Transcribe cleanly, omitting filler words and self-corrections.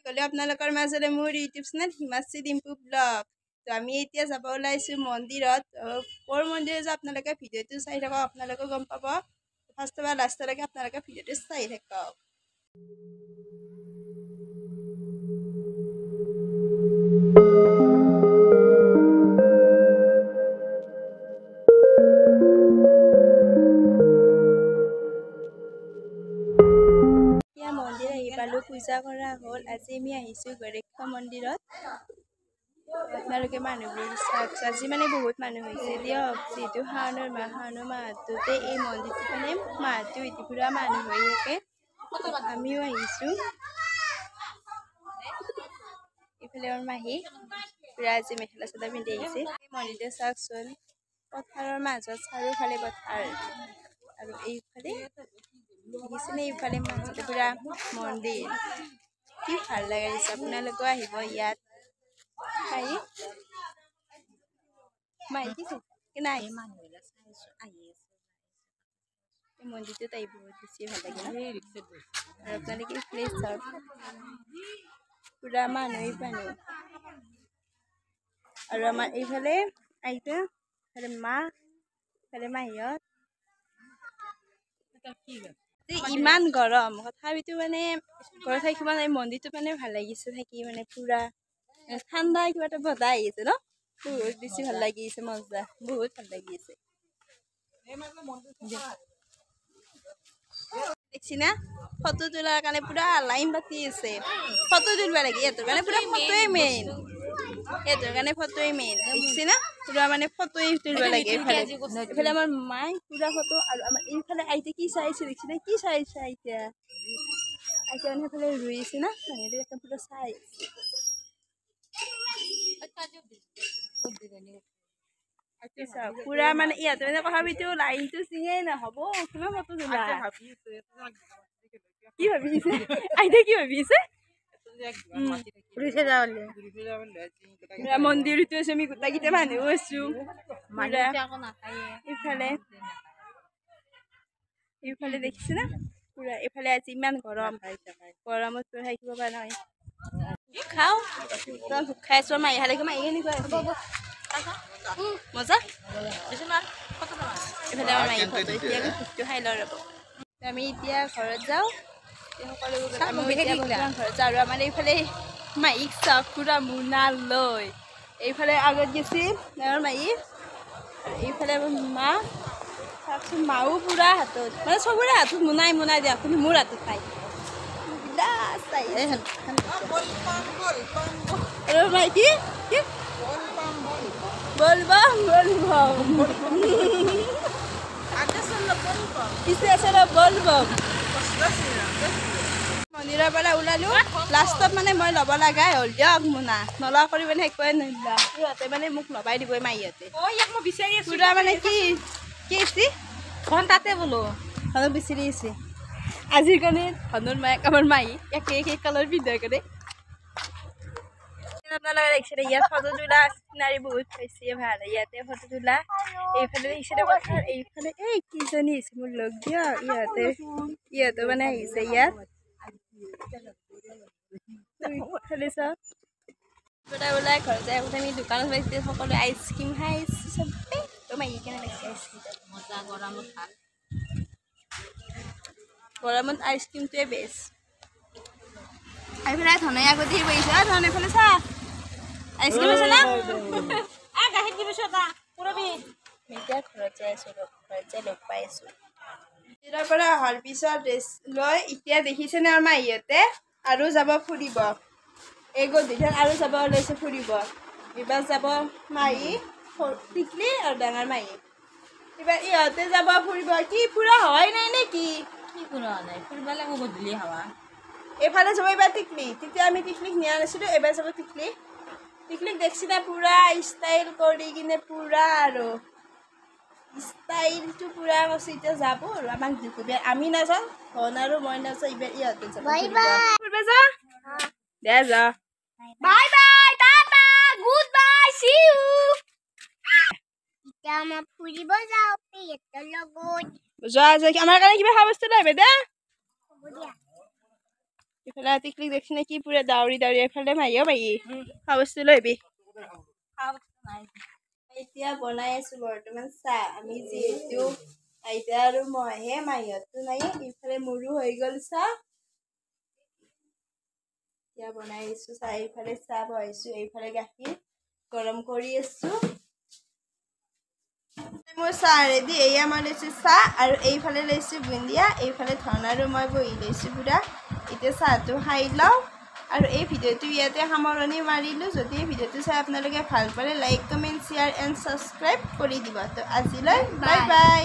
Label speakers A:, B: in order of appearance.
A: গ'লে আপোনালোকৰ মাজলৈ মোৰ YouTube channel Himashree Dimpu blog. তো আমি এতিয়া যাব ওলাইছোঁ মন্দিৰত। ক'ৰ মন্দিৰত যে আপোনালোকে ভিডিঅ'টো চাই থাকক, আপোনালোকে গম পাব। ফাৰ্ষ্টৰ পৰা লাষ্টলৈকে আপোনালোকে ভিডিঅ'টো চাই থাকক। মন্দিৰ আহি পালোঁ, পূজা কৰা হ'ল। আজি আমি আহিছোঁ গৰেক্ষা মন্দিৰত। আপোনালোকে মানুহবোৰ চাওক, আজি মানে বহুত মানুহ হৈছে দিয়ক। যিহেতু শাওণৰ মাহটোতে এই মন্দিৰটো মানে মাহটো পুৰা মানুহ হৈ থাকে। আমিও আহিছোঁ। এইফালে আমাৰ মাহী পুৰা আজি মেখেলা চাদৰ পিন্ধি আহিছে। এই মন্দিৰটো চাওকচোন, পথাৰৰ মাজত চাৰিওফালে পথাৰ আৰু এইফালে দেখিছেনে, এইফালে মাজতে পুৰা মন্দিৰ। কি ভাল লাগে দিছে, আপোনালোকেও আহিব ইয়াত। নাই মন্দিৰটোত আহি বহুত বেছি ভাল লাগে আৰু আপোনালোকে এইফালে চাওক, পুৰা মানুহ আৰু আমাৰ এইফালে আইতা, এইফালে মা, এইফালে মাহীহঁত। ইমান গৰম তথাপিতো মানে ঘৰত থাকি মানে মন্দিৰটো মানে ভাল লাগিছে থাকি, মানে পুৰা ঠাণ্ডা কিবা এটা বতাহ আহি আছে ন, বহুত বেছি ভাল লাগি আছে। মজা, বহুত ভাল লাগি আছে। দেখছি না, ফটো তোলাৰ কাৰণে পুৰা লাইন পাতি আছে। ফটো তুলিব লাগে ইহঁতৰ কাৰণে, পুৰা ফটোৱে মেইন। ইহঁতৰ কাৰণে ফটোৱে মেইন, দেখছি না, পুৰা মানে ফটোৱে তুলিব লাগে। এইফালে আমাৰ মায়ে পুৰা ফটো, আৰু আমাৰ এইফালে আইতা কি চাইছে দেখছি না, কি চাইছে আইতা মানে সেইফালে ৰুই আছে না, মানুহে পুৰা চাই পুৰা মানে ইহঁতে মানে কথা পাতিও লাইনটো চিঙে নহ'ব। কিমান ফটো তোলা, কি ভাবিছে আইতা, কি ভাবিছে মন্দিৰতো আছো আমি, গোটেইকেইটা মানুহো আছো। এইফালে দেখিছে না পুৰা, এইফালে আজি ইমান গৰম, গৰমত পুৰা থাকিব পৰা নাই। খাওঁ তই ভোক খাই আছো। মাহী হালেকে মাহী কেনেকুৱা মজা। এইফালে আমাৰ মাহী ফটো, এতিয়া ভোকটো খাই লওঁ ৰ'ব। আমি এতিয়া ঘৰত যাওঁ, সকলোবোৰ ঘৰত যাওঁ। আৰু আমাৰ এইফালে মাহীক চাওক, পুৰা মোনা লৈ এইফালে আগত গৈছিল আমাৰ মাহী, এইফালে আমাৰ মা চাওকচোন, মাও পুৰা হাতত, মানে চবৰে হাতত মোনাই দিয়া, কিন্তু মোৰ হাতত নাই। মাইকি বলবাম মন্দিৰৰ পৰা ওলালো, লাষ্টত মানে মই ল'ব লগাই হ'ল দিয়ক মোনা। নলা কৰি মানে একোৱে নিলা, সিহঁতে মানে মোক লবাই দিবই মাহীহঁতে। পুৰা মানে কি ধন তাতে বোলো ধনক বিচাৰি আছে আজিৰ কাৰণে। ধনৰ মায়েক আমাৰ মাহী একে কালাৰ পিন্ধাৰ কাৰণে। আপোনালোকে দেখিছে ইয়াত ফটো তোলা চিনাৰী বহুত বেছি ভাল। ইয়াতে ফটো তোলা, এইফালে দেখিছে পথাৰ, এইফালে এই কিজনী আহিছে মোৰ লগ দিয়ক। ইহঁতে মানে আহিছে ইয়াত। ওলাই ঘৰত যাই আমি দোকানত পাইছোঁ, সকলোৱে আইচক্ৰীম খাই আহিছোঁ চবেই। মাহী কেনে লাগিছে আইচক্ৰীম, মজা। গৰমত ভাল, গৰমত আইচক্ৰীমটোৱে বেষ্ট। এইফালে ধনে আগতে বহিছে, ধন এইফালে চা আইচক্ৰীম আছে না, গাখীৰ দিবিছো এটা পুৰবি। এতিয়া ঘৰত যাই আছো, ঘৰত যাই লগ পাই আছো। মন্দিৰৰ পৰা অহাৰ পিছত ৰেষ্ট লৈ এতিয়া দেখিছেনে আমাৰ মাহীহঁতে আৰু যাব ফুৰিব। এই গধূলি আৰু যাব ওলাইছে ফুৰিব। এইবাৰ যাব মাহী, টিকলি আৰু ডাঙৰ মাহী। এইবাৰ ইহঁতে যাব ফুৰিব। কি ফুৰা হয় নাই নেকি? কি ফুৰা হোৱা নাই, ফুৰিব লাগিব গধূলি হাৱা। এইফালে যাব এইবাৰ টিকলি, তেতিয়া আমি টিকলিক নিয়া নাছিলোঁ, এইবাৰ যাব টিকলি। টিকলিক দেখছি না পুৰা ষ্টাইল কৰি কিনে, পুৰা আৰু ষ্টাইলটো পুৰা কৈছে। এতিয়া যাব আৰু আমাক জুকুবে, আমি নাযাওঁ, ধন আৰু মই নাযাওঁ, এইবাৰ ইহঁতে যাব ফুৰিব যা দে যা। Bye bye, Tata, good bye, সি ইউ। এতিয়া মই ফুৰিব যাওঁ পেটৰ লগত। যোৱা আমাৰ কাৰণে কিবা খোৱা বস্তু লৈ আহিবা দে। ইফালে টিকলিক দেখছি নে কি পুৰা দাউৰি দাউৰি এফালে মাহিও মাহি খোৱা বস্তু লৈ আহিবি এতিয়া বনাই আছো বৰ্তমান চাহ আমি যিহেতু আইতা আৰু মইহে মাহিহঁতটো নাই ইফালে মোৰো হৈ গ'ল চাহ এতিয়া বনাই আছো চাহ এইফালে চাহ বহাইছো এইফালে গাখীৰ গৰম কৰি আছো মোৰ চাহ ৰেডি এয়া মই লৈছো চাহ আৰু এইফালে লৈছো বুন্দিয়া এইফালে ধন আৰু মই বহি লৈছো পুৰা এতিয়া চাহটো খাই লওঁ আৰু এই ভিডিঅ'টো ইয়াতে সামৰণি মাৰিলোঁ যদি এই ভিডিঅ'টো চাই আপোনালোকে ভাল পালে like comment share and subscribe কৰি দিব তো আজিলৈ বাই বাই